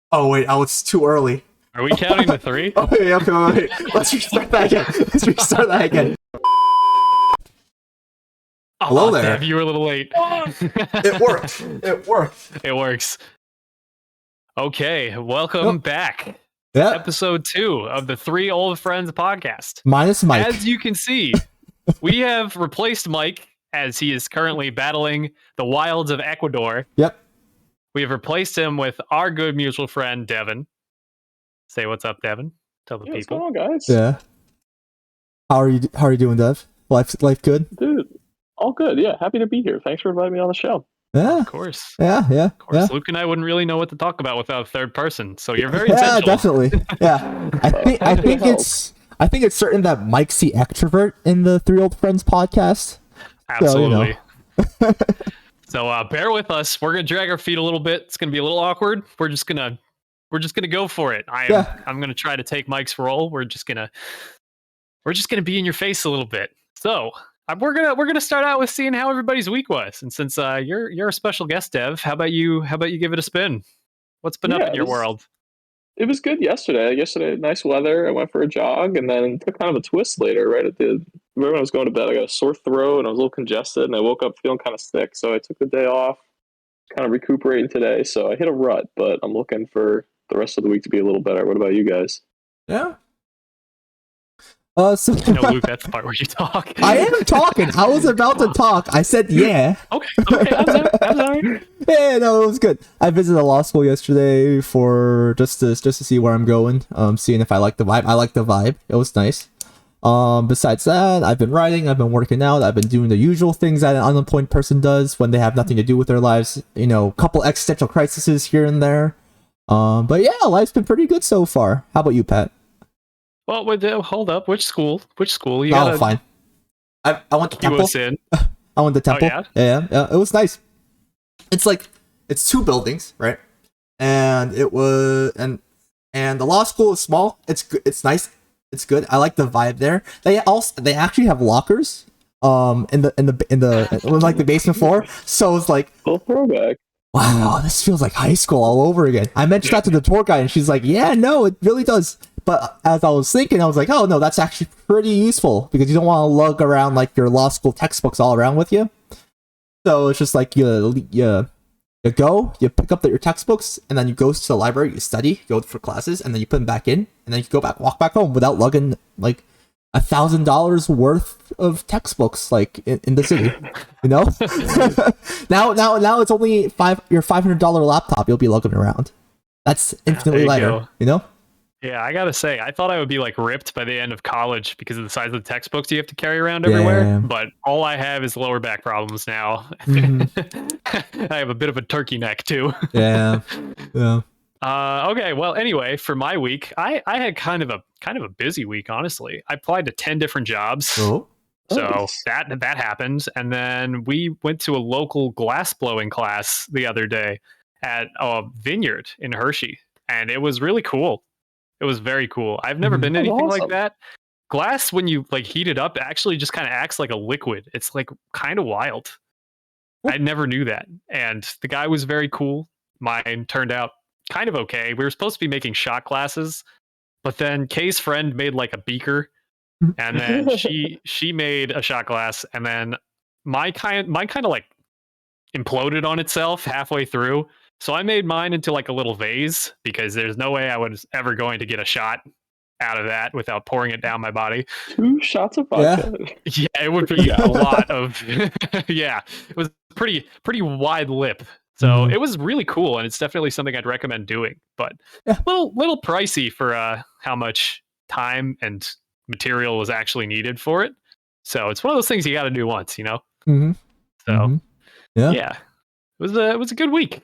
Oh wait, oh it's too early. Are we counting to three? Okay, wait. Let's restart that again. Hello there. Dev, you were a little late. It worked. It works. Okay, welcome back. Yeah. Episode 2 of the Three Old Friends podcast. Minus Mike. As you can see, we have replaced Mike as he is currently battling the wilds of Ecuador. Yep. We have replaced him with our good mutual friend, Devin. Say what's up, Devin. Tell the people. What's going on, guys? Yeah. How are you doing, Dev? Life good? Dude, all good. Yeah, happy to be here. Thanks for inviting me on the show. Yeah. Of course. Yeah. Of course. Yeah. Luke and I wouldn't really know what to talk about without a third person, so you're very Yeah, essential. definitely. Yeah. I think it's certain that Mike's the extrovert in the Three Old Friends podcast. Absolutely. So, So bear with us. We're gonna drag our feet a little bit. It's gonna be a little awkward. We're just gonna go for it. I'm gonna try to take Mike's role. We're just gonna be in your face a little bit. So we're gonna start out with seeing how everybody's week was. And since you're a special guest, Dev, how about you give it a spin? What's been up in your world? It was good yesterday. Nice weather. I went for a jog and then took kind of a twist later. Right when I was going to bed, I got a sore throat and I was a little congested, and I woke up feeling kind of sick. So I took the day off, kind of recuperating today. So I hit a rut, but I'm looking for the rest of the week to be a little better. What about you guys? yeah. No, Luke, that's the part where you talk. I am talking. I was about to talk. I said yeah. Okay, I'm sorry. Yeah, no, it was good. I visited a law school yesterday for just to see where I'm going. Seeing if I like the vibe. I like the vibe. It was nice. Besides that, I've been writing. I've been working out. I've been doing the usual things that an unemployed person does when they have nothing to do with their lives. A couple existential crises here and there. But yeah, life's been pretty good so far. How about you, Pat? Well, hold up. Which school? You gotta, fine. I went to Temple. Us in. I went to Temple. Oh, yeah? Yeah. It was nice. It's two buildings, right? And it was and the law school is small. It's good. It's nice. It's good. I like the vibe there. They actually have lockers in the basement floor. So it's like, Full throwback. wow, this feels like high school all over again. I mentioned that to the tour guide and she's like, yeah, no, it really does. But as I was thinking, I was like, oh no, that's actually pretty useful because you don't want to lug around like your law school textbooks all around with you. So it's just like you pick up your textbooks, and then you go to the library, you study, go for classes, and then you put them back in, and then you walk back home without lugging like $1,000 worth of textbooks like in the city. Now it's only your $500 laptop you'll be lugging around. That's infinitely lighter. Yeah, I gotta say, I thought I would be like ripped by the end of college because of the size of the textbooks you have to carry around everywhere. Yeah. But all I have is lower back problems now. Mm-hmm. I have a bit of a turkey neck too. Yeah. Okay. Well, anyway, for my week, I had kind of a busy week. Honestly, I applied to 10 different jobs. Oh. So that happened, and then we went to a local glass blowing class the other day at a vineyard in Hershey, and it was really cool. It was very cool. I've never been to anything like that. Glass, when you like heat it up, actually just kind of acts like a liquid. It's like kind of wild. I never knew that. And the guy was very cool. Mine turned out kind of okay. We were supposed to be making shot glasses, but then Kay's friend made like a beaker, and then she made a shot glass, and then mine kind of like imploded on itself halfway through. So I made mine into like a little vase because there's no way I was ever going to get a shot out of that without pouring it down my body. 2 shots of vodka. Yeah, it would be a lot of yeah. It was pretty wide lip. So it was really cool, and it's definitely something I'd recommend doing. But little pricey for how much time and material was actually needed for it. So it's one of those things you got to do once, Mm-hmm. So mm-hmm. Yeah. It was a good week,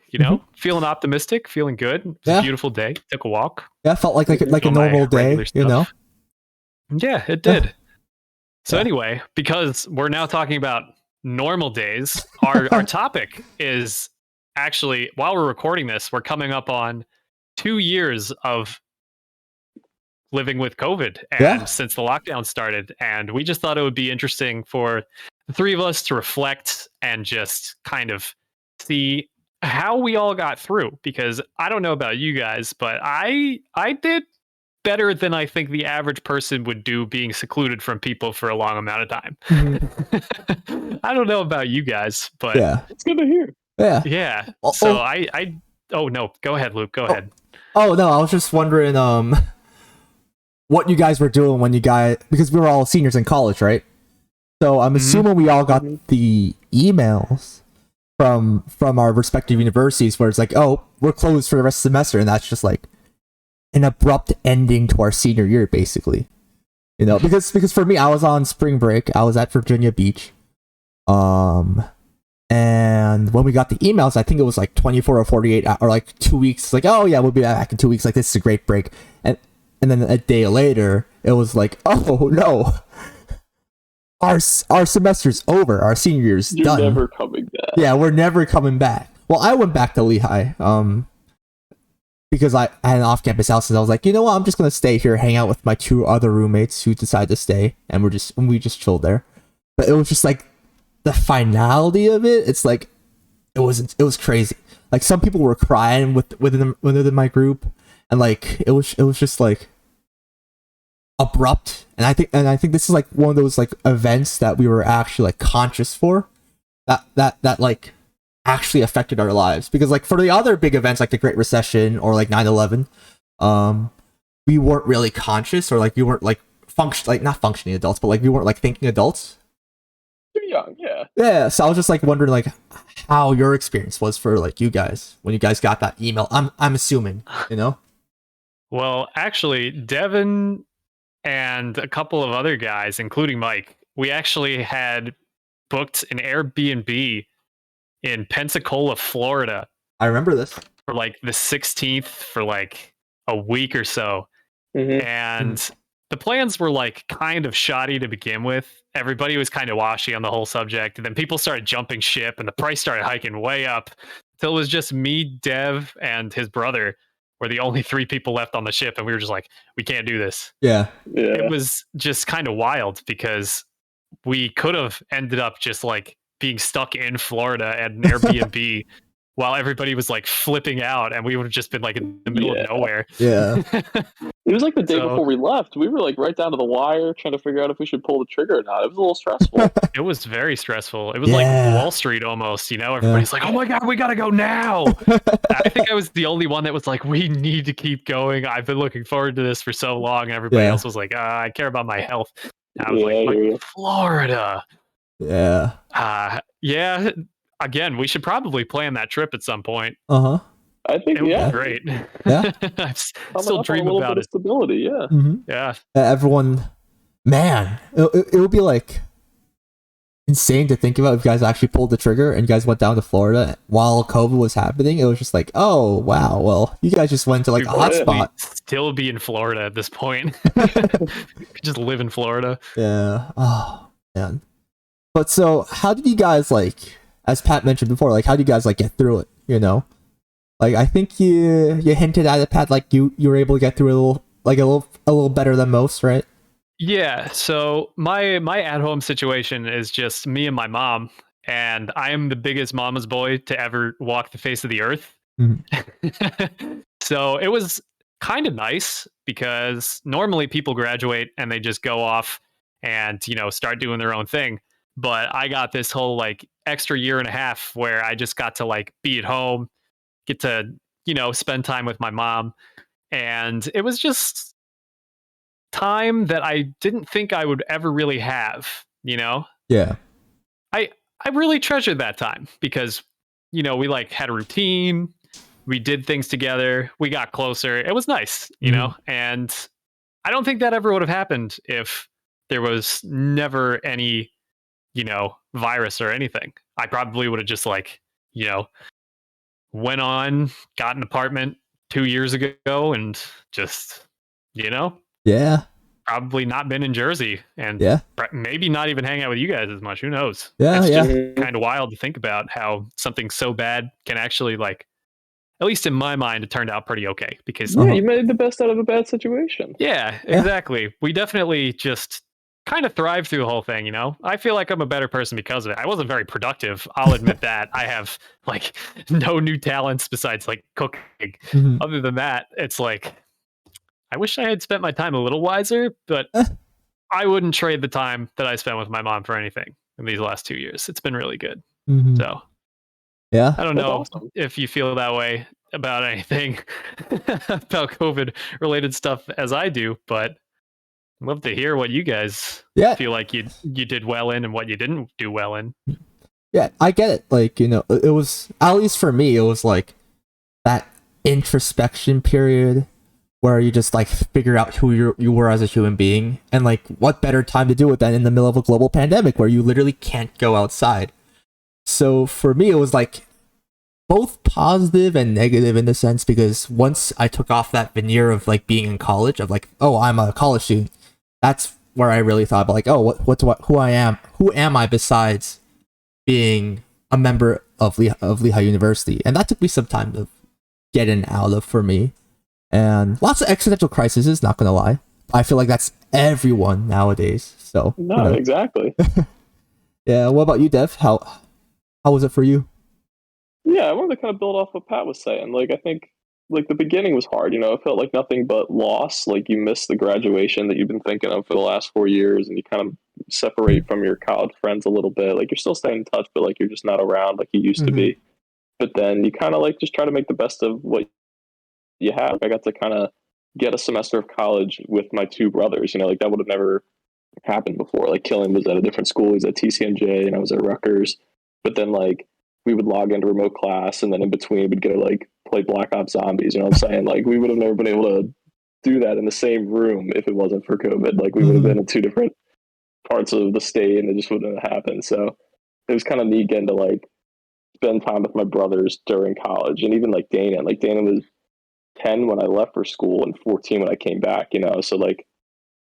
feeling optimistic, feeling good. It's a beautiful day. Took a walk. Yeah, felt like a normal day, Yeah, it did. So anyway, because we're now talking about normal days, our topic is actually, while we're recording this, we're coming up on 2 years of living with COVID and since the lockdown started, and we just thought it would be interesting for the three of us to reflect and just kind of see how we all got through, because I don't know about you guys, but I did better than I think the average person would do being secluded from people for a long amount of time. I don't know about you guys, but Yeah. It's good to hear. Yeah. yeah. Oh, So oh. I oh no, go ahead, Luke. Go ahead. Oh no, I was just wondering what you guys were doing when you guys, because we were all seniors in college, right? So I'm assuming we all got the emails from our respective universities where it's like, oh, we're closed for the rest of the semester, and that's just like an abrupt ending to our senior year, basically. You know, because for me, I was on spring break. I was at Virginia Beach. And when we got the emails, I think it was like 24 or 48 or like 2 weeks. Like, oh yeah, we'll be back in 2 weeks. Like, this is a great break. And then a day later, it was like, oh no, our semester's over. Our senior year's You're done. never coming back. Yeah, we're never coming back. Well, I went back to Lehigh, because I had an off-campus house, and I was like, you know what, I'm just gonna stay here, hang out with my 2 other roommates who decided to stay, and we just chilled there. But it was just like the finality of it. It's like it was crazy. Like, some people were crying within my group, and like it was just like abrupt. And I think this is like one of those like events that we were actually like conscious for, that like actually affected our lives. Because like for the other big events like the Great Recession or like 9/11, we weren't really conscious, or like we weren't like not functioning adults, but like we weren't like thinking adults. You're young, yeah. Yeah, so I was just like wondering like how your experience was for like you guys when you guys got that email. I'm assuming, you know. Well, actually, Devin and a couple of other guys, including Mike, we actually had booked an Airbnb in Pensacola, Florida. I remember this. For like the 16th for like a week or so. And the plans were like kind of shoddy to begin with. Everybody was kind of washy on the whole subject. And then people started jumping ship and the price started hiking way up. Until it was just me, Dev, and his brother were the only 3 people left on the ship. And we were just like, we can't do this. Yeah. It was just kind of wild because we could have ended up just like being stuck in Florida at an Airbnb while everybody was like flipping out, and we would have just been like in the middle of nowhere. Yeah. It was like the day before we left. We were like right down to the wire trying to figure out if we should pull the trigger or not. It was a little stressful. It was very stressful. It was like Wall Street almost, you know? Everybody's like, oh my God, we got to go now. I think I was the only one that was like, we need to keep going. I've been looking forward to this for so long. And everybody else was like, I care about my health. And I was like, Florida. Yeah. Yeah. Again, we should probably plan that trip at some point. Uh-huh. I think, It would yeah. be great. Yeah. I still dream about it. Stability, yeah. Mm-hmm. Yeah. Everyone, man, it would be like insane to think about if you guys actually pulled the trigger and you guys went down to Florida while COVID was happening. It was just like, oh wow, well, you guys just went to like a hotspot. Still be in Florida at this point. Just live in Florida. Yeah. Oh man. But so, how did you guys like? As Pat mentioned before, like how do you guys like get through it? You know, like I think you hinted at it, Pat. Like you were able to get through a little better than most, right? Yeah. So my at home situation is just me and my mom, and I am the biggest mama's boy to ever walk the face of the earth. Mm-hmm. So it was kind of nice because normally people graduate and they just go off and start doing their own thing. But I got this whole like extra year and a half where I just got to like be at home, get to, spend time with my mom. And it was just time that I didn't think I would ever really have, Yeah. I really treasured that time because, we like had a routine, we did things together, we got closer. It was nice, and I don't think that ever would have happened if there was never any virus or anything. I probably would have just like, went on, got an apartment 2 years ago and just, Yeah. probably not been in Jersey and maybe not even hang out with you guys as much. Who knows? Yeah. It's Yeah. just kind of wild to think about how something so bad can actually like, at least in my mind, it turned out pretty okay because you made the best out of a bad situation. Yeah, exactly. We definitely just kind of thrived through the whole thing, you know? I feel like I'm a better person because of it. I wasn't very productive. I'll admit that. I have like no new talents besides like cooking. Mhm. Other than that, it's like I wish I had spent my time a little wiser, but I wouldn't trade the time that I spent with my mom for anything in these last 2 years. It's been really good. Mhm. So Yeah. I don't That's know awesome. if you feel that way about anything about COVID related stuff as I do, but I'd love to hear what you guys Yeah. feel like you did well in and what you didn't do well in. Yeah, I get it. Like, it was, at least for me, it was like that introspection period where you just like figure out who you were as a human being, and like what better time to do it than in the middle of a global pandemic where you literally can't go outside. So for me, it was like both positive and negative in the sense, because once I took off that veneer of like being in college, of like, oh, I'm a college student, that's where I really thought about like, oh, who am I besides being a member of Lehigh University? And that took me some time to get in and out of for me. And lots of existential crises, not gonna lie. I feel like that's everyone nowadays. So No, exactly. yeah. What about you, Dev? How was it for you? Yeah, I wanted to kind of build off what Pat was saying. Like, I think like the beginning was hard. It felt like nothing but loss. Like you miss the graduation that you've been thinking of for the last 4 years, and you kind of separate from your college friends a little bit. Like you're still staying in touch, but like you're just not around like you used to Mm-hmm. be. But then you kind of like just try to make the best of what you have. I got to kind of get a semester of college with my two brothers. Like that would have never happened before. Like Killian was at a different school. He's at TCMJ and I was at Rutgers. But then like we would log into remote class, and then in between we'd go like play Black Ops Zombies. You know what I'm saying? Like we would have never been able to do that in the same room if it wasn't for COVID. Like we would have been in two different parts of the state and it just wouldn't have happened. So it was kind of neat getting to like spend time with my brothers during college. And even like Dana. Like Dana was 10 when I left for school and 14 when I came back. So like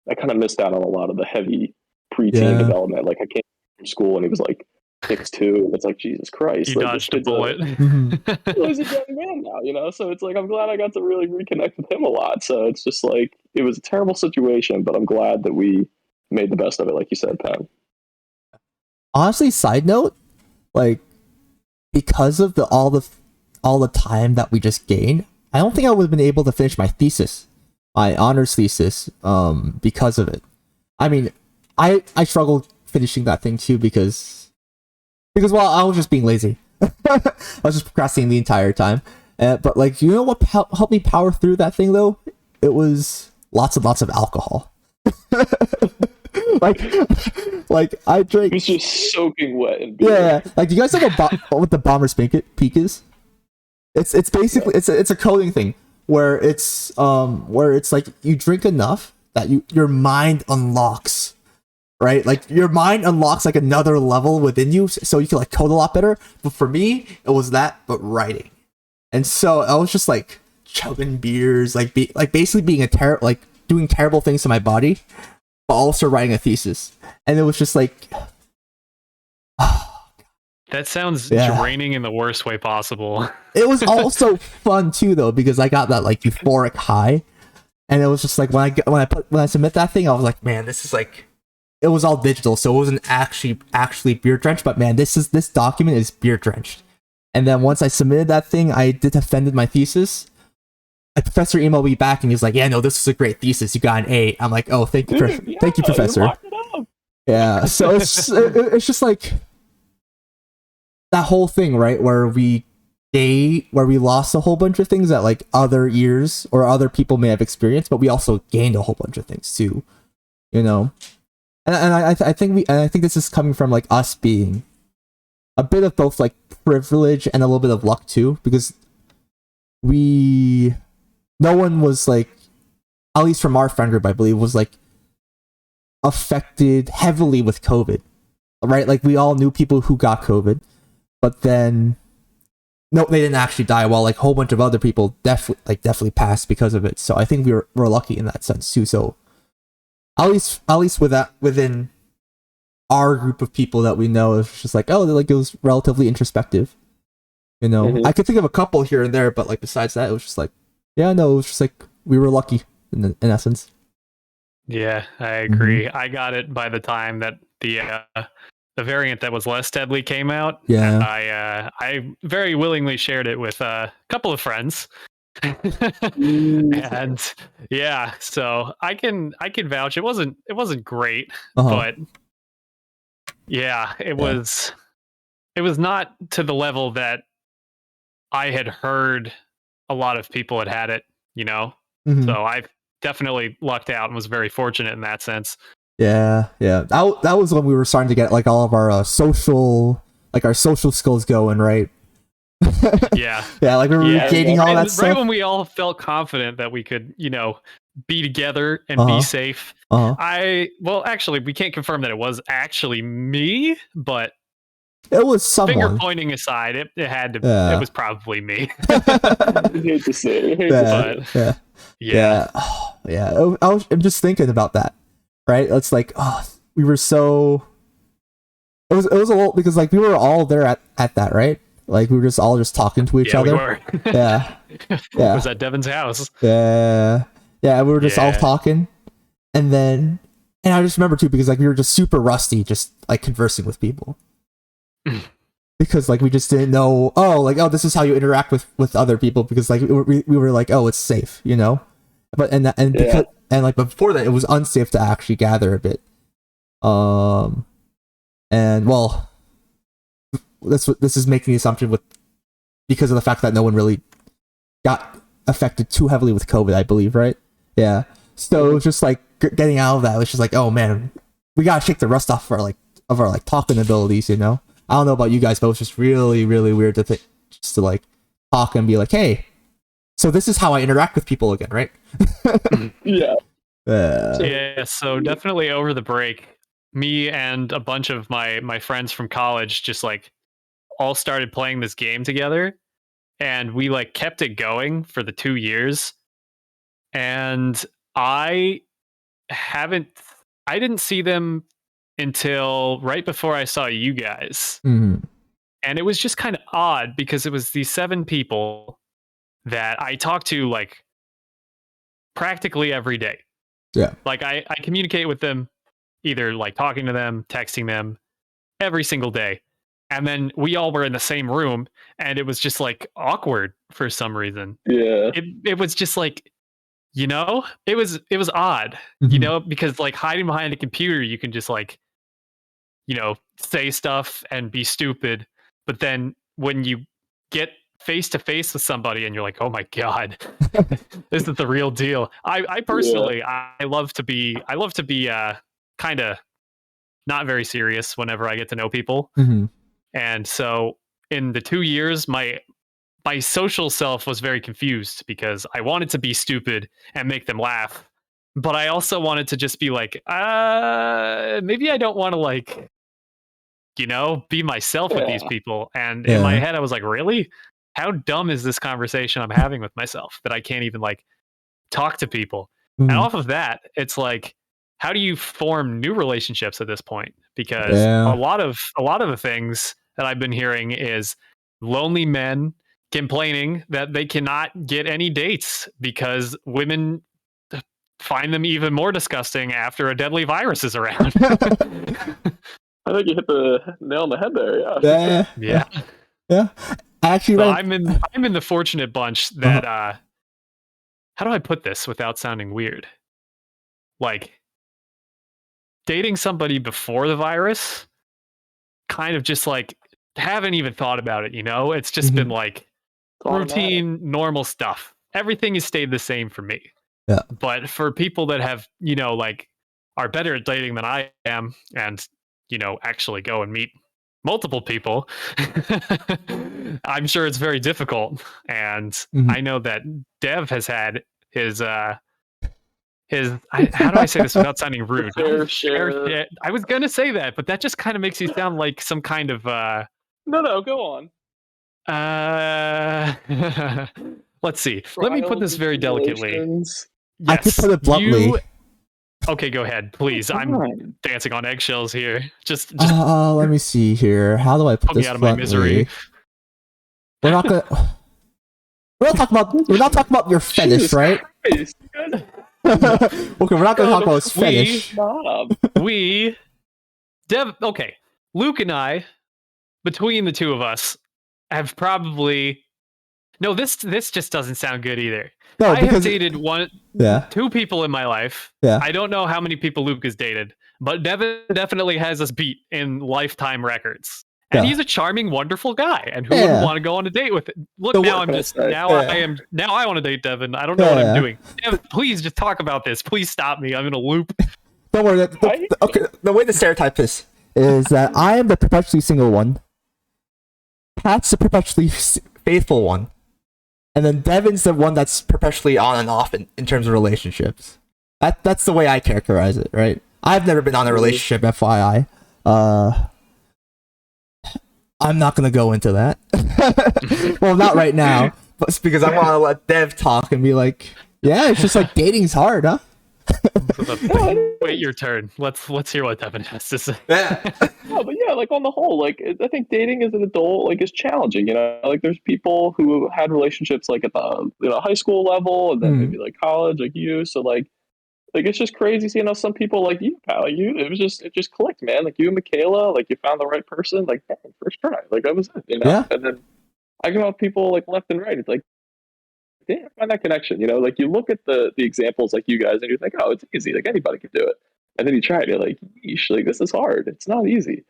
I kind of missed out on a lot of the heavy preteen Yeah. development. Like I came from school and he was like 6'2", and it's like, Jesus Christ, You like this dodged a kid's bullet. he's a young man now. So it's like I'm glad I got to really reconnect with him a lot. So it's just like it was a terrible situation, but I'm glad that we made the best of it, like you said, Pat. Honestly, side note, like because of all the time that we just gained, I don't think I would have been able to finish my honors thesis, because of it. I mean, I struggled finishing that thing too because well, I was just being lazy. I was just procrastinating the entire time. But like, you know what helped me power through that thing though? It was lots and lots of alcohol. like, like I drank. It was just soaking wet and beer. Yeah, like do you guys know what the Bomber's Peak is? It's basically it's a coding thing where it's like you drink enough that your mind unlocks, right? Like your mind unlocks like another level within you, so you can like code a lot better. But for me, it was that, but writing. And so I was just like chugging beers, like basically being doing terrible things to my body, but also writing a thesis. And it was just like, That sounds Yeah. draining in the worst way possible. it was also fun too though, because I got that like euphoric high, and it was just like when I submit that thing, I was like, man, this is like, it was all digital, so it wasn't actually beer drenched, but man, this document is beer drenched. And then once I submitted that thing, I defended my thesis. A professor emailed me back and he was like, yeah, no, this is a great thesis. You got an A. I'm like, oh, thank you, thank you, professor. Yeah, so it's just like that whole thing, right, where we lost a whole bunch of things that like other years or other people may have experienced, but we also gained a whole bunch of things too, And I think this is coming from like us being a bit of both like privilege and a little bit of luck too, because no one was like, at least from our friend group, I believe, was like affected heavily with COVID, right? Like we all knew people who got COVID, but then no, they didn't actually die. While like a whole bunch of other people definitely passed because of it. So I think we're lucky in that sense too. So at least with that within our group of people that we know, it's just like, oh, like it was relatively introspective. I could think of a couple here and there, but like besides that, it was just like, yeah, no, it was just like we were lucky in essence. Yeah, I agree. I got it by the time that the variant that was less deadly came out. Yeah. And I very willingly shared it with a couple of friends. And yeah, so I can vouch it wasn't great, but yeah, it was not to the level that I had heard a lot of people had it, you know? Mhm. So I definitely lucked out and was very fortunate in that sense. Yeah, yeah. That was when we were starting to get like all of our social skills going, right? Yeah. Yeah, like we were Yeah, gaining all Right, that right stuff. when we all felt confident that we could, be together and be safe. Well, actually, we can't confirm that it was actually me, but It was finger someone. pointing aside, it had to. Yeah. It was probably me. I hate to say it. Yeah. Yeah. Oh, yeah. I'm just thinking about that, right? It's like, we were so. It was a little because like we were all there at that, right? Like we were just all talking to each Yeah, other. we were. Yeah. It Yeah. was at Devin's house. Yeah. Yeah. We were just all Yeah. talking, and I just remember too because like we were just super rusty, just like conversing with people. Because like we just didn't know, this is how you interact with other people, because like we were like, oh, it's safe, you know. But because like before that it was unsafe to actually gather a bit. And well, this is making the assumption because of the fact that no one really got affected too heavily with COVID, I believe, right? Yeah. So it was just like getting out of that. It was just like, oh man, we gotta shake the rust off of our talking abilities, you know. I don't know about you guys, but it was just really, really weird to think, just to like talk and be like, hey, so this is how I interact with people again, right? Yeah. Yeah, so definitely over the break, me and a bunch of my friends from college just like all started playing this game together, and we like kept it going for the 2 years. And I haven't I didn't see them until right before I saw you guys. Mhm. And it was just kind of odd because it was these 7 people that I talked to like practically every day. Yeah. Like I communicate with them, either like talking to them, texting them every single day. And then we all were in the same room, and it was just like awkward for some reason. Yeah. It was just like, it was odd, Mhm. because like hiding behind a computer, you can just like, say stuff and be stupid. But then when you get face to face with somebody and you're like, oh my God, this is the real deal. I personally, I love to be kind of not very serious whenever I get to know people. Mhm. And so in the 2 years, my social self was very confused because I wanted to be stupid and make them laugh, but I also wanted to just be like, maybe I don't want to like, be myself with these Yeah. people. And in my Yeah. head, I was like, really? How dumb is this conversation I'm having with myself that I can't even like talk to people? And Mhm. off of that, it's like, how do you form new relationships at this point? Because a Yeah. lot of the things that I've been hearing is lonely men complaining that they cannot get any dates because women find them even more disgusting after a deadly virus is around. I think you hit the nail on the head there. Yeah. Yeah. Yeah. Yeah. I actually So read. I'm in the fortunate bunch that how do I put this without sounding weird? Like dating somebody before the virus, kind of just like haven't even thought about it, It's just been Mhm. like It's automatic. routine, normal stuff. Everything has stayed the same for me. Yeah. But for people that have, like are better at dating than I am and, actually go and meet multiple people, I'm sure it's very difficult. And Mhm. I know that Dev has had his how do I say this without sounding rude? Fair share. I was gonna say that, but that just kind of makes you sound like some kind of No, go on. uh let's see. Let me put Trials this and very delicately. tribulations. I could Yes, put it bluntly. okay, go ahead, please. I'm Fine. dancing on eggshells here. Just Let me see here. How do I put put me this out of my misery. bluntly? We're not talking about your fetish, Jesus right? Christ. Okay, we're not gonna talk about his finish. Okay, Luke and I, between the two of us, have probably this just doesn't sound good either. No, I have dated Yeah. two people in my life. Yeah. I don't know how many people Luke has dated, but Devin definitely has us beat in lifetime records. And Yeah. he's a charming, wonderful guy. And who Yeah. wouldn't want to go on a date with it? Look, So now what- I'm just Yeah. now I want to date Devin. I don't know what Yeah. I'm doing. Devin, please just talk about this. Please stop me. I'm in a loop. Don't worry. Okay, the way the stereotype is that I am the perpetually single one. Pat's the perpetually faithful one, and then Devin's the one that's perpetually on and off in terms of relationships. That's the way I characterize it, right? I've never been on a relationship, FYI. I'm not gonna go into that. Well, not right now, but it's because I want to let Dev talk and be like, yeah, it's just like dating's hard, huh? Wait your turn. Let's hear what Devin has to say. Yeah. No, but yeah, like on the whole, like I think dating as an adult like is challenging. You know, like there's people who had relationships like at the high school level and then maybe like college, like you. So like it's just crazy seeing how some people like you, pal, like you. It just clicked, man. Like you and Michaela, like you found the right person. Like first try, like that was it. You know, Yeah. And then I come up people like left and right. It's like, damn, find that connection. You know, like you look at the examples like you guys, and you think, oh, it's easy. Like anybody can do it. And then you try it, you're like, yeesh, like this is hard. It's not easy.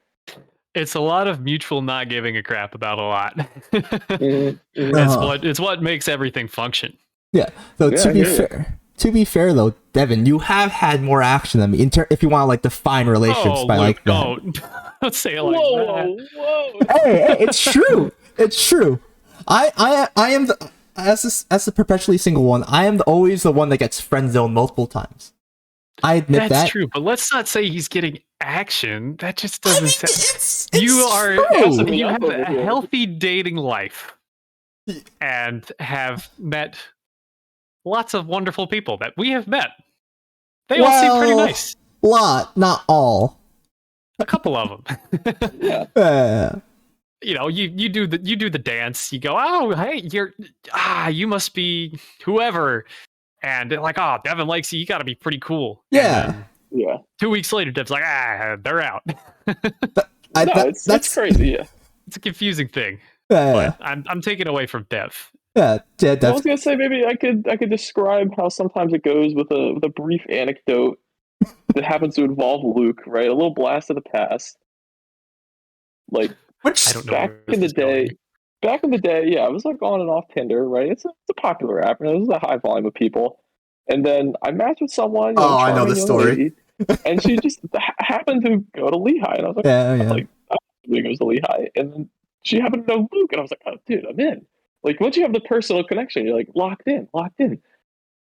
It's a lot of mutual not giving a crap about a lot. Mm-hmm. It's what makes everything function. Yeah. So Yeah, to be fair though, Devin, you have had more action than me. If you want to like define relationships by like that. Don't say it like that. Whoa. Hey, it's true. It's true. I am the as the perpetually single one. I am always the one that gets friend zoned multiple times. I admit That's that. true, but let's not say he's getting action. That just I doesn't mean, sound. it's You have true. a healthy dating life and have met lots of wonderful people that we have met. They all seem pretty nice. Lot, not all. A couple of them. Yeah. You do the dance. You go, oh hey, you must be whoever, and they're like, oh, Devin likes you. You got to be pretty cool. Yeah. And Yeah. 2 weeks later, Dev's like, they're out. It's crazy. Yeah. It's a confusing thing. Yeah. But I'm taking away from Dev. Yeah. I was gonna say maybe I could describe how sometimes it goes with a brief anecdote that happens to involve Luke, right? A little blast of the past. Like I don't know. back in the day, yeah, I was like on and off Tinder, right? It's a popular app, and there's a high volume of people. And then I matched with someone. I know the story. Lady, and she just happened to go to Lehigh, and I was like, Luke goes to Lehigh, and then she happened to know Luke, and I was like, oh, dude, I'm in. Like once you have the personal connection, you're like locked in.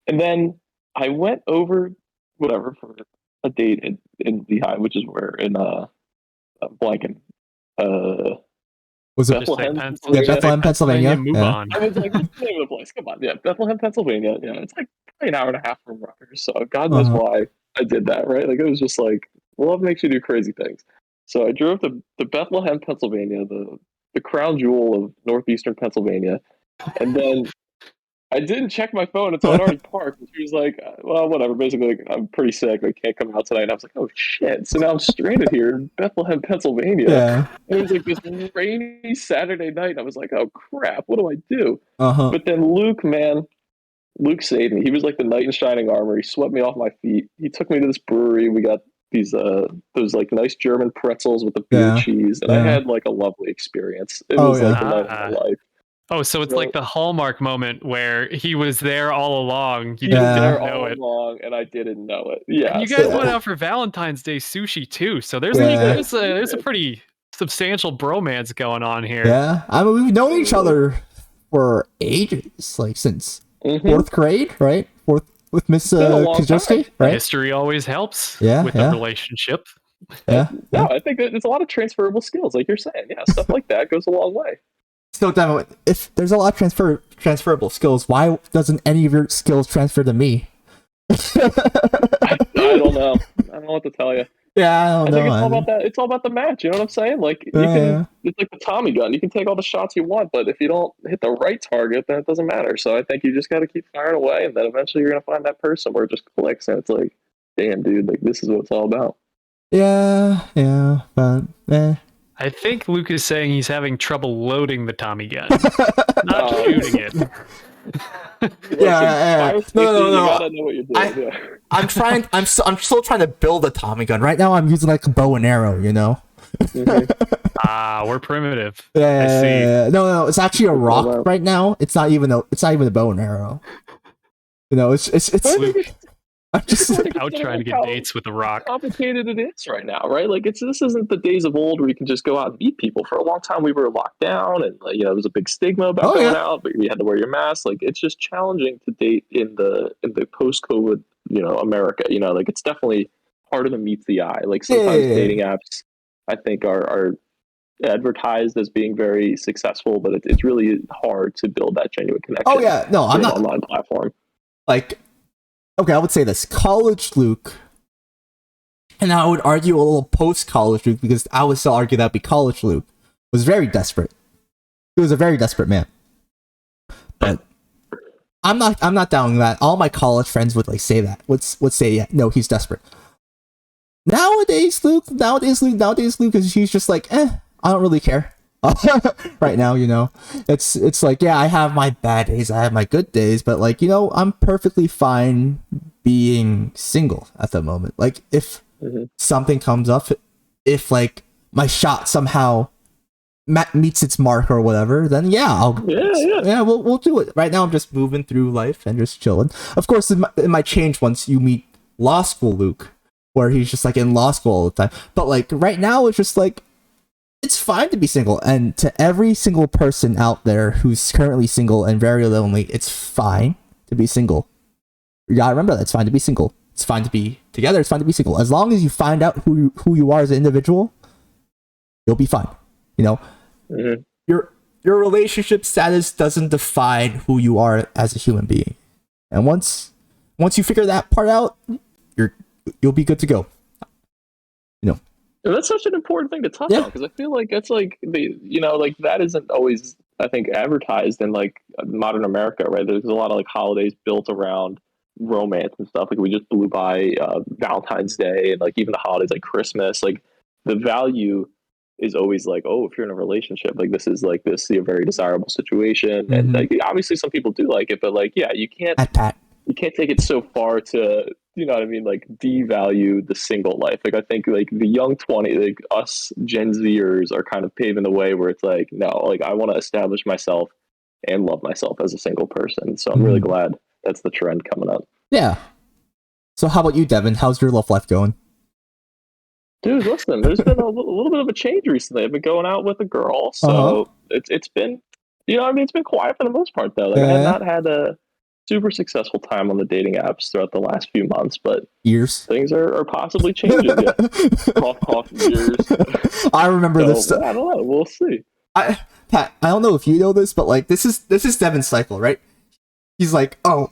And then I went over whatever for a date in Lehigh, which is where in blanking. Was it Bethlehem? Bethlehem, Pennsylvania? Move Yeah. on. I was like, what's the name of the place? Come on, yeah, Bethlehem, Pennsylvania. Yeah, it's like probably an hour and a half from Rutgers. So God knows why I did that, right? Like it was just like love makes you do crazy things. So I drove to Bethlehem, Pennsylvania, the crown jewel of northeastern Pennsylvania, and then I didn't check my phone until I'd already parked. And she was like, well, whatever. Basically, like, I'm pretty sick. I can't come out tonight. And I was like, oh, shit. So now I'm stranded here in Bethlehem, Pennsylvania. Yeah. And it was like this rainy Saturday night. And I was like, oh, crap. What do I do? But then Luke saved me. He was like the knight in shining armor. He swept me off my feet. He took me to this brewery. We got these those like nice German pretzels with the beer cheese. And I had like a lovely experience. It was like the night of my life. Oh, so it's like the Hallmark moment where he was there all along. You He was didn't there know all it. along, and I didn't know it. Yeah, And you guys went out for Valentine's Day sushi too. So there's a pretty substantial bromance going on here. Yeah. I mean, we've known each other for ages, like since fourth grade, right? With Miss Kajoski, right? History always helps with a relationship. Yeah. No, I think there's a lot of transferable skills, like you're saying. Yeah, stuff like that goes a long way. So, Devin, if there's a lot of transferable skills, why doesn't any of your skills transfer to me? I don't know. I don't know what to tell you. Yeah, I don't I think know. it's all about that. It's all about the match. You know what I'm saying? Like you can. It's like the Tommy gun. You can take all the shots you want, but if you don't hit the right target, then it doesn't matter. So I think you just got to keep firing away, and then eventually you're gonna find that person where it just clicks, and it's like, damn, dude, like this is what it's all about. Yeah, but I think Luke is saying he's having trouble loading the Tommy gun, not shooting it. Yeah. Fire No. safety, you gotta know what you're doing. I'm trying. I'm still trying to build a Tommy gun. Right now, I'm using like a bow and arrow. You know. We're primitive. Yeah. I see. No. It's actually a rock right now. It's not even a bow and arrow. You know, it's. Luke I'm just out trying to get dates with a rock. Complicated it is right now, right? Like this isn't the days of old where you can just go out and meet people. For a long time, we were locked down, and like, there was a big stigma about going out, but you had to wear your mask. Like it's just challenging to date in the post-COVID, America. Like it's definitely harder to meet the eye. Like sometimes dating apps, I think, are advertised as being very successful, but it's really hard to build that genuine connection. Oh yeah, no, I'm not an online platform. Like. Okay, I would say this. College Luke, and I would argue a little post-college Luke, because I would still argue that would be college Luke, was very desperate. He was a very desperate man. But I'm not doubting that. All my college friends would say that. Would say, yeah, no, he's desperate. Nowadays Luke is he's just like, I don't really care. Right now, it's like, yeah, I have my bad days, I have my good days, but I'm perfectly fine being single at the moment. Like if something comes up, if my shot somehow meets its mark or whatever, then we'll do it. Right now I'm just moving through life and just chilling. Of course it might change once you meet law school Luke, where he's just in law school all the time, but right now it's just it's fine to be single. And to every single person out there who's currently single and very lonely, it's fine to be single. You gotta remember that it's fine to be single. It's fine to be together. It's fine to be single. As long as you find out who you are as an individual, you'll be fine. Your relationship status doesn't define who you are as a human being. And once you figure that part out, you'll be good to go. And that's such an important thing to touch on, because I feel like that's that isn't always, I think, advertised in modern America, right? There's a lot of holidays built around romance and stuff. Like we just blew by Valentine's Day, and even the holidays like Christmas. Like the value is always oh, if you're in a relationship, this is a very desirable situation, and obviously some people do like it, but you can't take it so far to, devalue the single life. I think the young 20, us Gen Zers are kind of paving the way where it's no, I want to establish myself and love myself as a single person. So I'm really glad that's the trend coming up. Yeah. So how about you, Devin? How's your love life going? Dude, listen, there's been a little bit of a change recently. I've been going out with a girl, so it's been, it's been quiet for the most part though. I have not had a super successful time on the dating apps throughout the last few months, but years things are possibly changing. Off years. I remember this. I don't know. We'll see. Pat, I don't know if you know this, but this is Devin's cycle, right? He's oh,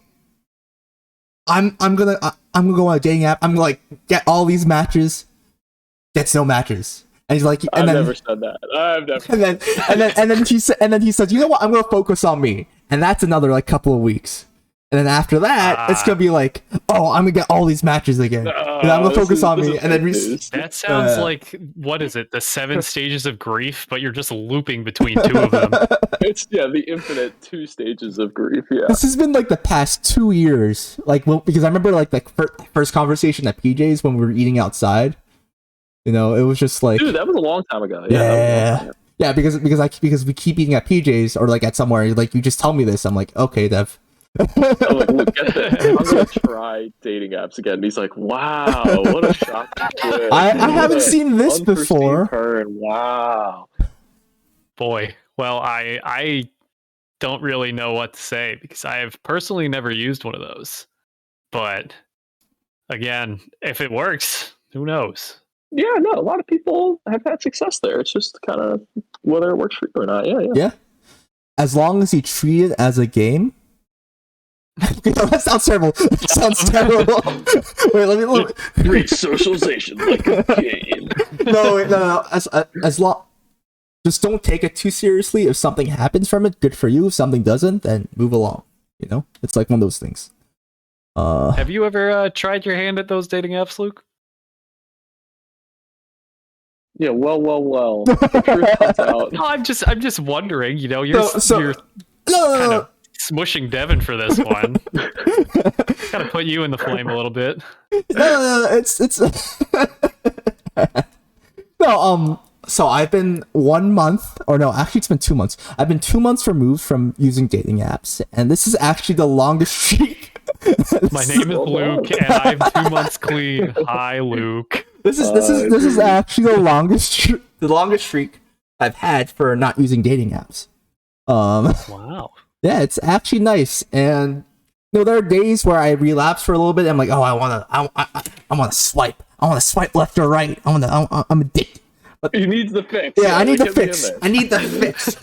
I'm gonna go on a dating app. I'm gonna get all these matches. Gets no matches. And he's I've never said that. I've never. And then he says, you know what? I'm gonna focus on me, and that's another couple of weeks. And then after that, it's gonna be oh, I'm gonna get all these matches again, and I'm gonna focus on me. And then that sounds like, what is it? The 7 stages of grief, but you're just looping between 2 of them. It's the infinite 2 stages of grief. Yeah, this has been the past 2 years. Because I remember the first conversation at PJ's when we were eating outside. It was just dude, that was a long time ago. Yeah, because we keep eating at PJ's or at somewhere. You just tell me this. I'm okay, Dev. Look, get this. I'm gonna try dating apps again. And he's wow, what a shocking twist. I haven't seen this before. Turn. Wow. Boy, well, I don't really know what to say, because I have personally never used one of those. But again, if it works, who knows? Yeah, no, a lot of people have had success there. It's just kind of whether it works for you or not. Yeah. As long as you treat it as a game, Okay, no, that sounds terrible. That sounds terrible. Wait, let me. Great socialization like a game. No, wait, no. As long, just don't take it too seriously. If something happens from it, good for you. If something doesn't, then move along. You know, it's like one of those things. Have you ever tried your hand at those dating apps, Luke? Yeah, well. The truth comes out. No, I'm just wondering. You know, you're no, kind of smushing Devin for this one. Gotta put you in the flame a little bit. No, it's no. So I've been 1 month, or no, actually it's been 2 months. I've been 2 months removed from using dating apps, and this is actually the longest streak. My name is Luke, and I'm 2 months clean. Hi, Luke. This is actually the longest streak I've had for not using dating apps. Wow. Yeah, it's actually nice, and there are days where I relapse for a little bit. And I'm like, oh, I want to swipe. I want to swipe left or right. I'm addicted. But He needs the fix. yeah, I need the get me in fix. there. I need the fix.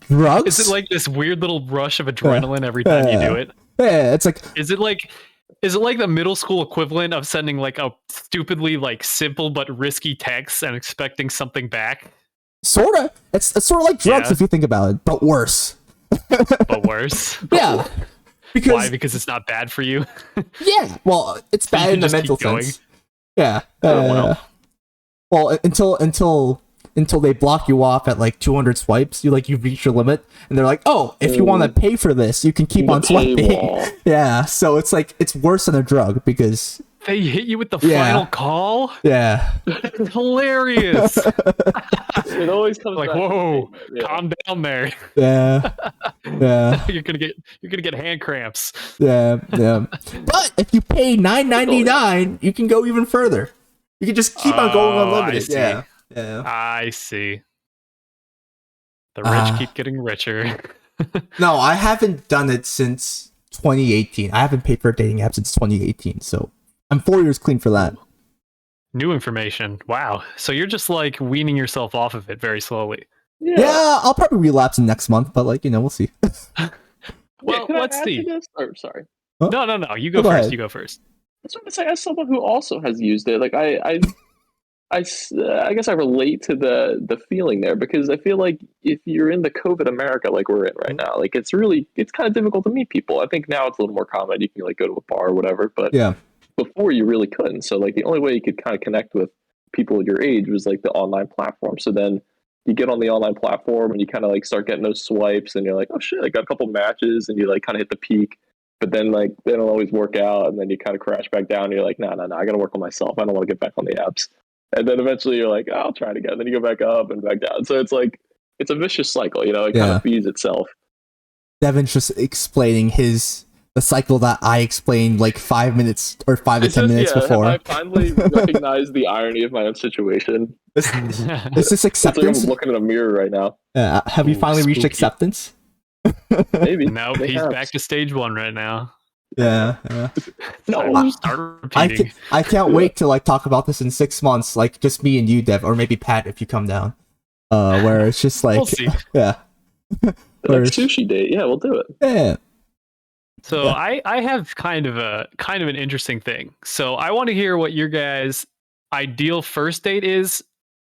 Drugs? Is it like this weird little rush of adrenaline every time you do it? Yeah, it's like Is it like the middle school equivalent of sending like a stupidly like simple but risky text and expecting something back? sorta. It's sort of like drugs Yeah. if you think about it, but worse. But worse. Yeah, because Why? Because it's not bad for you. yeah, well, it's So you bad can in the just keep mental going? sense. Yeah. wow. Well, until they block you off at like 200 swipes, you've reached your limit, and they're like, oh, if you want to pay for this, you can keep The on swiping. paywall. Yeah, so it's like it's worse than a drug because They hit you with the Yeah. final call. yeah, It's hilarious. It always comes Like, back to the whoa, statement, yeah. calm down there. yeah. You're gonna get hand cramps. Yeah. But if you pay $9.99, you can go even further. You can just keep on going Oh, unlimited. I see. Yeah. I see. The rich keep getting richer. No, I haven't done it since 2018. I haven't paid for a dating app since 2018, so I'm 4 years clean for that. New information. Wow. So you're just like weaning yourself off of it very slowly. Yeah, I'll probably relapse in next month, but we'll see. Well, can I let's add see. to this? Or, sorry. No. You go Go first. ahead. You go first. That's what I'm saying. As someone who also has used it, like I guess I relate to the feeling there, because I feel like if you're in the COVID America like we're in right now, like it's kind of difficult to meet people. I think now it's a little more common. You can like go to a bar or whatever, but Yeah. before you really couldn't. So like the only way you could kind of connect with people your age was like the online platform. So then you get on the online platform and you kind of like start getting those swipes, and you're like, oh shit, I got a couple matches, and you like kind of hit the peak. But then like they don't always work out, and then you kind of crash back down. And you're like, no, I got to work on myself. I don't want to get back on the apps. And then eventually you're like, oh, I'll try it again. Then you go back up and back down. So it's like it's a vicious cycle. It kind Yeah. of feeds itself. Devin's just explaining the cycle that I explained like 5 minutes or 5 to 10 minutes before. I finally recognized the irony of my own situation. Is this It's like acceptance? I'm looking in a mirror right now. Have you Ooh, finally reached spooky. acceptance? Maybe. Nope, he's Perhaps. back to stage 1 right now. Yeah. No. Time to start repeating. I can't wait to like talk about this in 6 months, like just me and you, Dev, or maybe Pat if you come down. Where it's just like We'll see. yeah. The next sushi date. Yeah, we'll do it. Yeah. So Yeah. I have kind of an interesting thing. So I want to hear what your guys' ideal first date is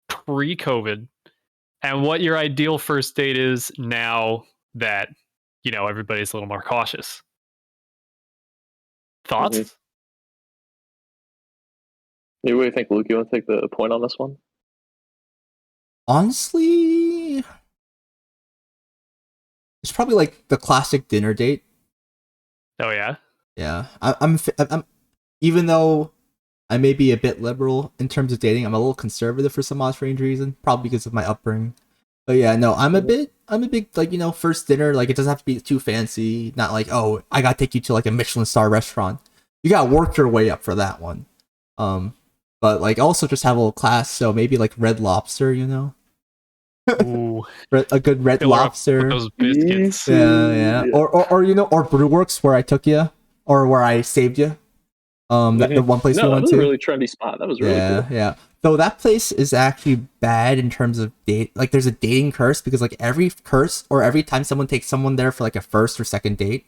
pre-COVID, and what your ideal first date is now that everybody's a little more cautious. Thoughts? Mhm. What do you think, Luke? You want to take the point on this one? Honestly, it's probably like the classic dinner date. Oh yeah. Yeah, I'm even though I may be a bit liberal in terms of dating, I'm a little conservative for some odd strange reason, probably because of my upbringing. But yeah, no, I'm a big like first dinner, like it doesn't have to be too fancy, not like, oh, I gotta take you to like a Michelin star restaurant. You gotta work your way up for that one. But like also just have a little class, so maybe like Red Lobster, Ooh, a good Red fill her up Lobster. with those biscuits. Yeah. Or Brewworks where I took you, or where I saved you. The one place No, we that went was to. a really trendy spot. That was really cool. Yeah. Though that place is actually bad in terms of date. Like, there's a dating curse because like every time someone takes someone there for like a first or second date,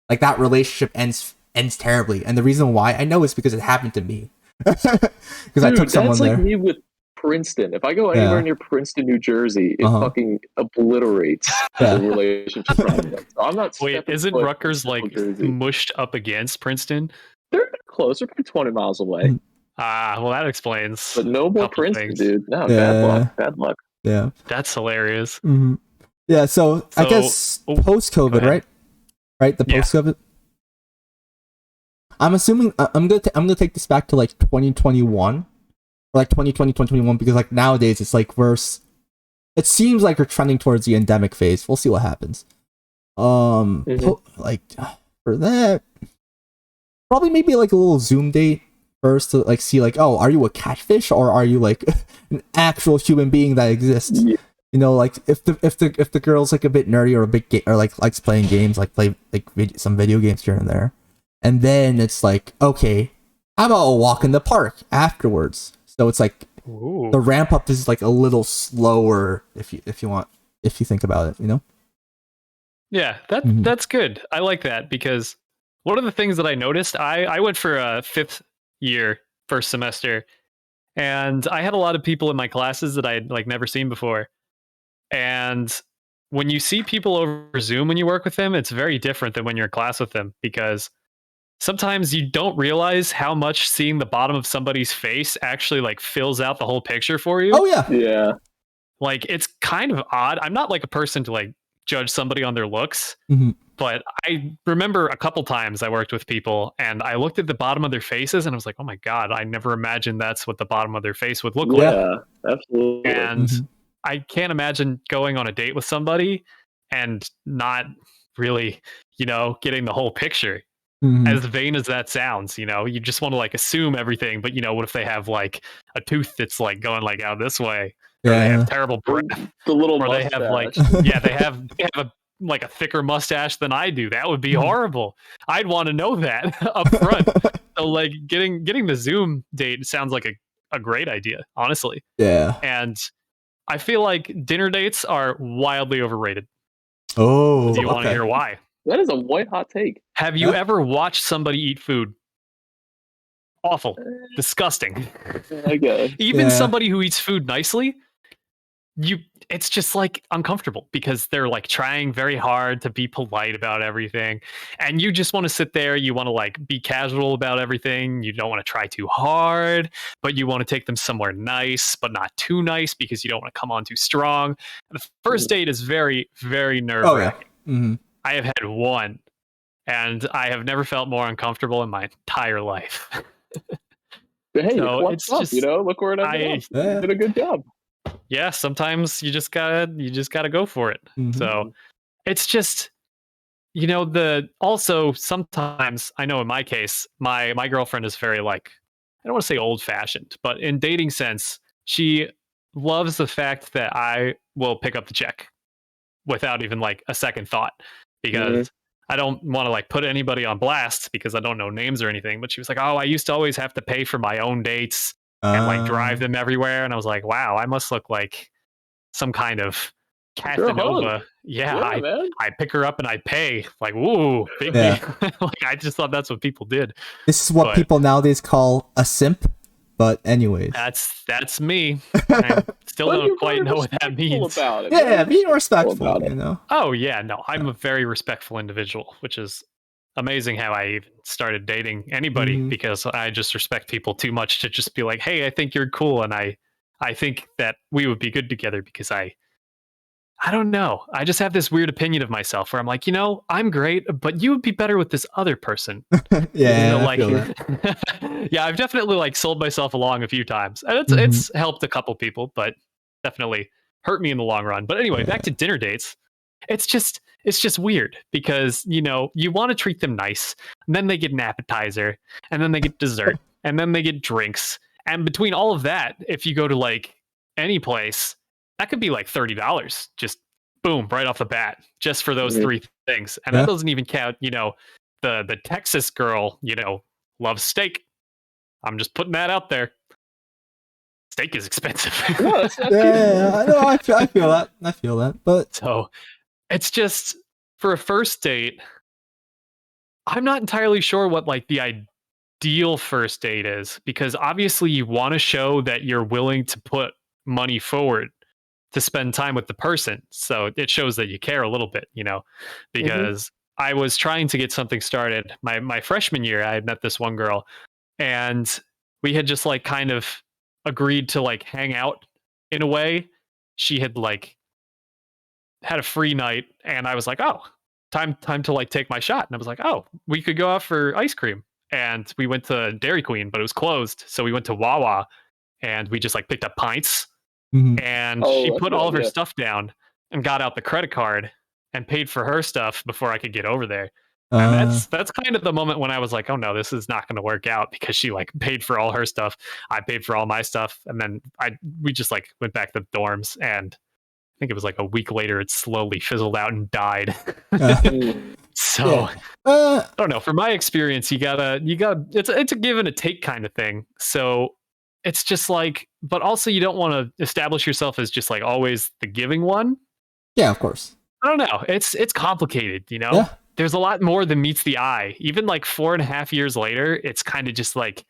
like that relationship ends terribly. And the reason why I know is because it happened to me. Because I took someone that's like there. me with Princeton. If I go anywhere Yeah. near Princeton, New Jersey, it fucking obliterates Yeah. the relationship prospect. So I'm not. Wait, stepping isn't foot Rutgers in like Jersey. mushed up against Princeton? They're close. They're probably 20 miles away. Mm. Ah, well, that explains. But no a more couple Princeton, things. dude. No, Yeah. bad luck. Bad luck. Yeah. That's hilarious. Mm-hmm. Yeah. So I So- guess oh, post-COVID, go ahead. right? Right. The Yeah. post-COVID. I'm assuming I'm gonna take this back to like 2021, or like 2020, 2021, because like nowadays it's like it seems like we're trending towards the endemic phase. We'll see what happens. Like for that, probably maybe like a little Zoom date first to like see like, oh, are you a catfish or are you like an actual human being that exists? Yeah. You know, like if the girl's like a bit nerdy or a bit or like likes playing games, like play like some video games here and there, and then it's like, okay, how about a walk in the park afterwards? So it's like Ooh. the ramp up is like a little slower if you think about it, you know. Yeah, Mhm. that's good. I like that because one of the things that I noticed, I went for a fifth year, first semester, and I had a lot of people in my classes that I had like never seen before. And when you see people over Zoom when you work with them, it's very different than when you're in class with them because sometimes you don't realize how much seeing the bottom of somebody's face actually like fills out the whole picture for you. Oh yeah. Yeah. Like it's kind of odd. I'm not like a person to like judge somebody on their looks, Mhm. but I remember a couple times I worked with people and I looked at the bottom of their faces and I was like, oh my God, I never imagined that's what the bottom of their face would look like. Yeah. Absolutely. And Mhm. I can't imagine going on a date with somebody and not really, getting the whole picture. Mhm. As vain as that sounds, you just want to like assume everything, but what if they have like a tooth that's like going like out this way, or they Yeah. have terrible breath, The little or they mustache. have like they have like a thicker mustache than I do. That would be horrible. I'd want to know that up front. So like getting the Zoom date sounds like a great idea, honestly. Yeah. And I feel like dinner dates are wildly overrated. Oh. Do you want to Okay. hear why? That is a white hot take. Have you Yeah. ever watched somebody eat food? Awful. Disgusting. I guess. Even Yeah. somebody who eats food nicely, it's just like uncomfortable because they're like trying very hard to be polite about everything. And you just want to sit there, you want to like be casual about everything. You don't want to try too hard, but you want to take them somewhere nice, but not too nice because you don't want to come on too strong. And the first date is very, very Oh yeah. nerve-wracking. Mm-hmm. I have had one, and I have never felt more uncomfortable in my entire life. But hey, So you it's flexed up, just- look where it ended up. Yeah. You did a good job. Yeah, sometimes you just gotta go for it. Mhm. So it's just also sometimes I know in my case, my girlfriend is very like, I don't want to say old fashioned, but in dating sense, she loves the fact that I will pick up the check without even like a second thought because I don't want to like put anybody on blast because I don't know names or anything. But she was like, oh, I used to always have to pay for my own dates and like drive them everywhere. And I was like, wow, I must look like some kind of Sure, Casanova. Yeah, man. I pick her up and I pay. Like, woo, big Yeah. deal. Like, I just thought that's what people did. This is what But- people nowadays call a simp. But anyways. That's me. I still But don't you're quite very know what that respectful means. About it. Yeah, being respectful, about it. you know. Oh yeah, no, I'm a very respectful individual, which is amazing how I even started dating anybody Mhm. because I just respect people too much to just be like, hey, I think you're cool, and I think that we would be good together because I don't know. I just have this weird opinion of myself where I'm like, I'm great, but you would be better with this other person. Yeah, I like, feel that. yeah, I've definitely like sold myself along a few times, and it's Mhm. it's helped a couple people, but definitely hurt me in the long run. But anyway, back to dinner dates. It's just weird because you want to treat them nice, and then they get an appetizer, and then they get dessert, and then they get drinks, and between all of that, if you go to like any place, that could be like $30, just boom, right off the bat, just for those Mhm. three things, and Yeah. that doesn't even count, the Texas girl, loves steak. I'm just putting that out there. Steak is expensive. No, that's Yeah, I know. I feel that. I feel that. But So it's just for a first date, I'm not entirely sure what like the ideal first date is, because obviously you want to show that you're willing to put money forward to spend time with the person. So it shows that you care a little bit, because I was trying to get something started my freshman year. I had met this one girl, and we had just like kind of agreed to like hang out in a way. She had like had a free night, and I was like, oh, time to like take my shot. And I was like, oh, we could go out for ice cream. And we went to Dairy Queen, but it was closed. So we went to Wawa, and we just like picked up pints. Mhm. And Oh, she that's put a good all of her idea. stuff down and got out the credit card and paid for her stuff before I could get over there. And that's kind of the moment when I was like, oh no, this is not going to work out, because she like paid for all her stuff, I paid for all my stuff, and then we just like went back to the dorms, and I think it was like a week later it slowly fizzled out and died. So yeah. I don't know. From my experience, you gotta it's a give and a take kind of thing. So it's just like, but also you don't want to establish yourself as just like always the giving one. Yeah, of course. I don't know. It's complicated, Yeah. There's a lot more than meets the eye. Even like 4.5 years later, it's kind of just like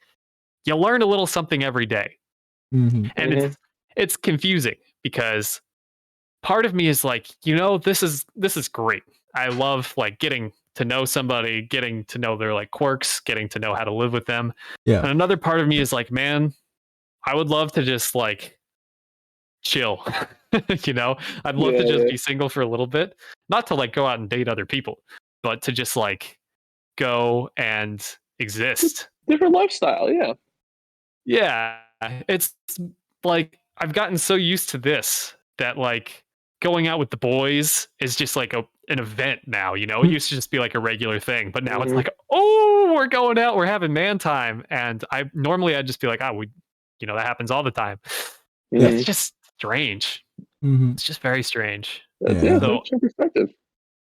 you learn a little something every day. Mm-hmm. And it's confusing, because part of me is like, this is great. I love like getting to know somebody, getting to know their like quirks, getting to know how to live with them. Yeah. And another part of me is like, man, I would love to just like chill. I'd love to just be single for a little bit, not to like go out and date other people, but to just like go and exist. Different lifestyle, yeah. Yeah, it's like I've gotten so used to this that like going out with the boys is just like an event now. It used to just be like a regular thing, but now it's like, oh, we're going out, we're having man time, and I'd just be like, that happens all the time. It's just strange. Mm-hmm. It's just very strange. Yeah, So that's your perspective.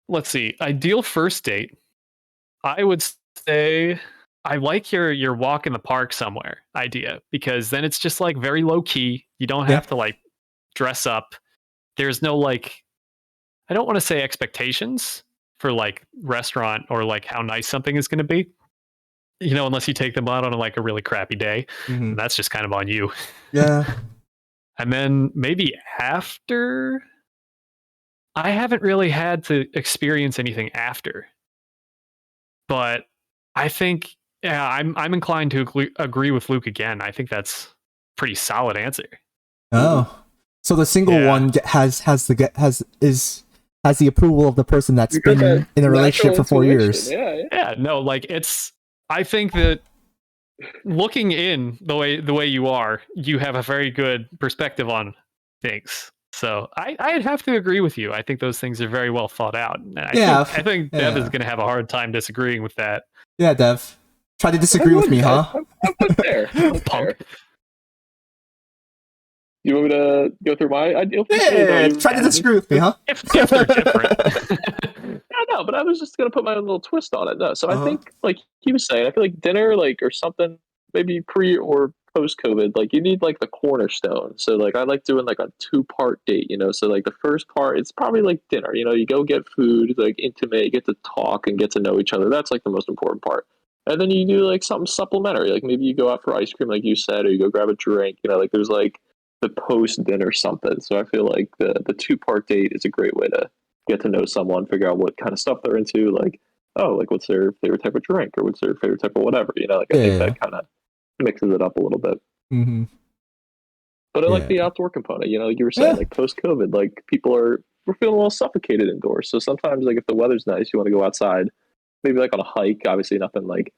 let's see. Ideal first date, I would say I like your walk in the park somewhere idea, because then it's just like very low key. You don't have to like dress up. There's no like, I don't want to say expectations for like restaurant or like how nice something is going to be, unless you take them out on like a really crappy day. Mm-hmm. And that's just kind of on you. Yeah. And then maybe after, I haven't really had to experience anything after, but I think, yeah, I'm inclined to agree with Luke again. I think that's pretty solid answer. Oh, so the single one has the approval of the person that's been in a relationship for 4 years. Yeah. No, like I think that looking in the way you are, you have a very good perspective on things. So I'd have to agree with you. I think those things are very well thought out. I think Dev is going to have a hard time disagreeing with that. Yeah, Dev. Try to disagree with me, huh? I'm there. Punk. You want me to go through my ideal? Yeah, try to disagree with me, huh? If they're different. No, but I was just gonna put my own little twist on it. No, so I think, like he was saying, I feel like dinner, like, or something, maybe pre or post COVID, like you need like the cornerstone. So like I like doing like a 2-part date, So like the first part, it's probably like dinner. You go get food, like intimate, you get to talk and get to know each other. That's like the most important part. And then you do like something supplementary, like maybe you go out for ice cream, like you said, or you go grab a drink. Like there's like the post dinner something. So I feel like the 2-part date is a great way to get to know someone, figure out what kind of stuff they're into, like, oh, like what's their favorite type of drink, or what's their favorite type of whatever. Like I think that kind of mixes it up a little bit. Mm-hmm. But I like the outdoor component. Like you were saying, like post COVID, like we're feeling a little suffocated indoors. So sometimes, like if the weather's nice, you want to go outside, maybe like on a hike. Obviously, nothing like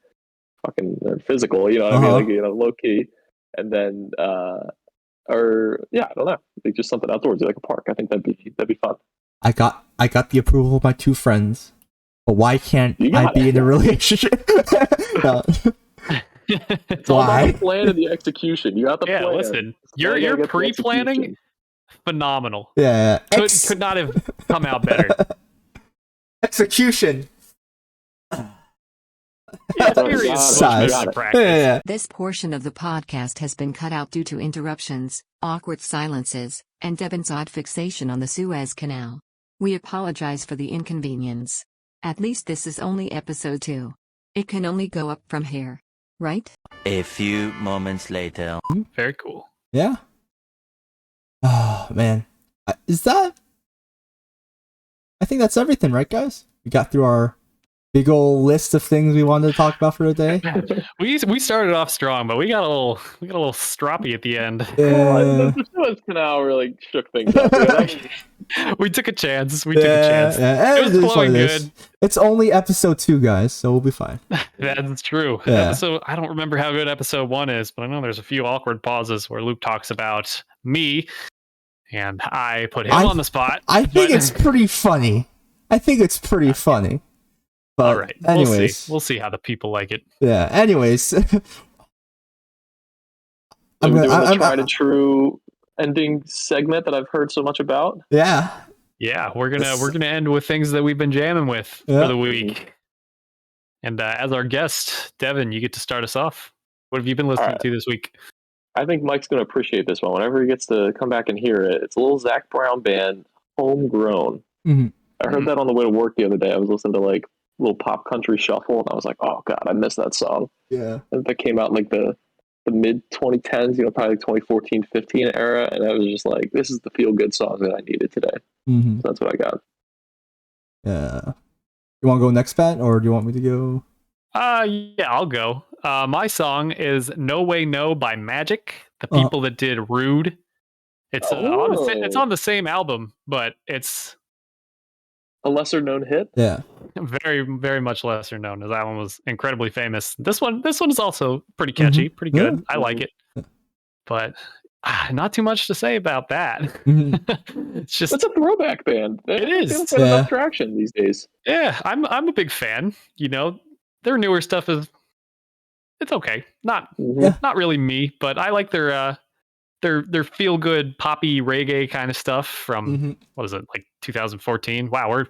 fucking physical. What I mean? Like low key, and then or I don't know, like just something outdoors, like a park. I think that'd be fun. I got the approval of my 2 friends, but why can't I be in a relationship? No. It's all about the plan and the execution. You got the plan. Listen, your pre-planning, phenomenal. Yeah, could not have come out better. Execution. This portion of the podcast has been cut out due to interruptions, awkward silences, and Devin's odd fixation on the Suez Canal. We apologize for the inconvenience. At least this is only episode 2. It can only go up from here, right? A few moments later. Very cool. Yeah. Oh man, is that? I think that's everything, right, guys? We got through our big old list of things we wanted to talk about for the day. We started off strong, but we got a little stroppy at the end. Yeah. The Suez Canal really shook things up. We took a chance. We took a chance. Yeah. It was is what flowing it is. good. It's only episode 2, guys, so we'll be fine. That's true. Yeah. Episode, I don't remember how good episode 1 is, but I know there's a few awkward pauses where Luke talks about me, and I put him on the spot. I think it's pretty funny. Funny. But all right. anyways, We'll see how the people like it. Yeah. Anyways, I'm doing the tried and true ending segment that I've heard so much about. Yeah. Yeah, we're gonna end with things that we've been jamming with for the week. And as our guest, Devin, you get to start us off. What have you been listening to this week? I think Mike's going to appreciate this one. Whenever he gets to come back and hear it, it's a little Zach Brown band, Homegrown. Mm-hmm. I heard that on the way to work the other day. I was listening to like little pop country shuffle, and I was like, "Oh God, I miss that song." Yeah, and that came out in like the mid 2010s, probably like 2014, 15 era, and I was just like, "This is the feel good song that I needed today." Mm-hmm. So that's what I got. Yeah. You want to go next, Pat, or do you want me to go? Yeah, I'll go. My song is "No Way No" by Magic, the people that did "Rude." It's it's on the same album, but it's a lesser known hit. Yeah, very, very much lesser known. As that one was incredibly famous. This one is also pretty catchy, pretty good. I like it, but not too much to say about that. It's just it's a throwback band. It is. They don't get enough traction these days. Yeah, I'm a big fan. Their newer stuff is it's okay. Not really me, but I like their feel good poppy reggae kind of stuff from what is it, like 2014? Wow, we're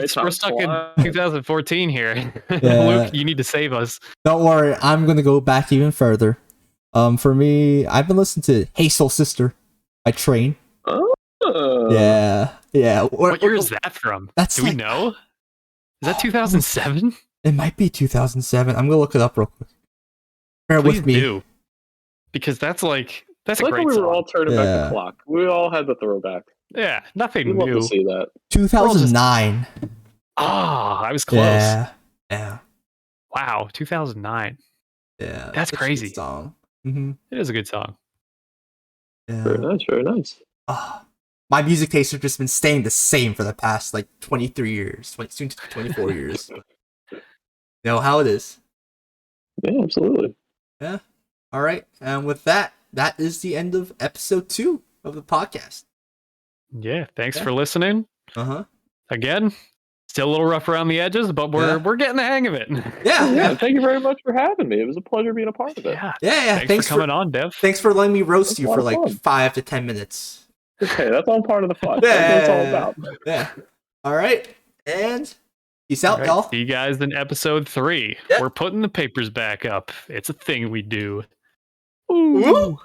stuck in 2014 here. Luke, you need to save us. Don't worry, I'm gonna go back even further. For me, I've been listening to "Hey Soul Sister" by Train. Oh. Yeah. What year is that from? Do we know? Is that 2007? It might be 2007. I'm gonna look it up real quick. Bear with me. Do. Because that's a great song. We were all turning back the clock. We all had the throwback. Yeah, nothing We'd new. love to see that. 2009. I was close. Yeah. Wow, 2009. Yeah. That's crazy. A good song. Mm-hmm. It is a good song. Yeah. Very nice, very nice. My music tastes have just been staying the same for the past 23 years, soon to 24 years. You know how it is. Yeah, absolutely. Yeah. All right. And with that is the end of episode 2 of the podcast. Yeah. Thanks for listening. Again, still a little rough around the edges, but we're getting the hang of it. Yeah. Thank you very much for having me. It was a pleasure being a part of it. Yeah. Thanks for coming on, Dev. Thanks for letting me roast you for 5 to 10 minutes. Okay, that's all part of the fun. That's what it's all about. Yeah. All right. And peace out, y'all. See you guys in episode 3. Yeah. We're putting the papers back up. It's a thing we do. Ooh.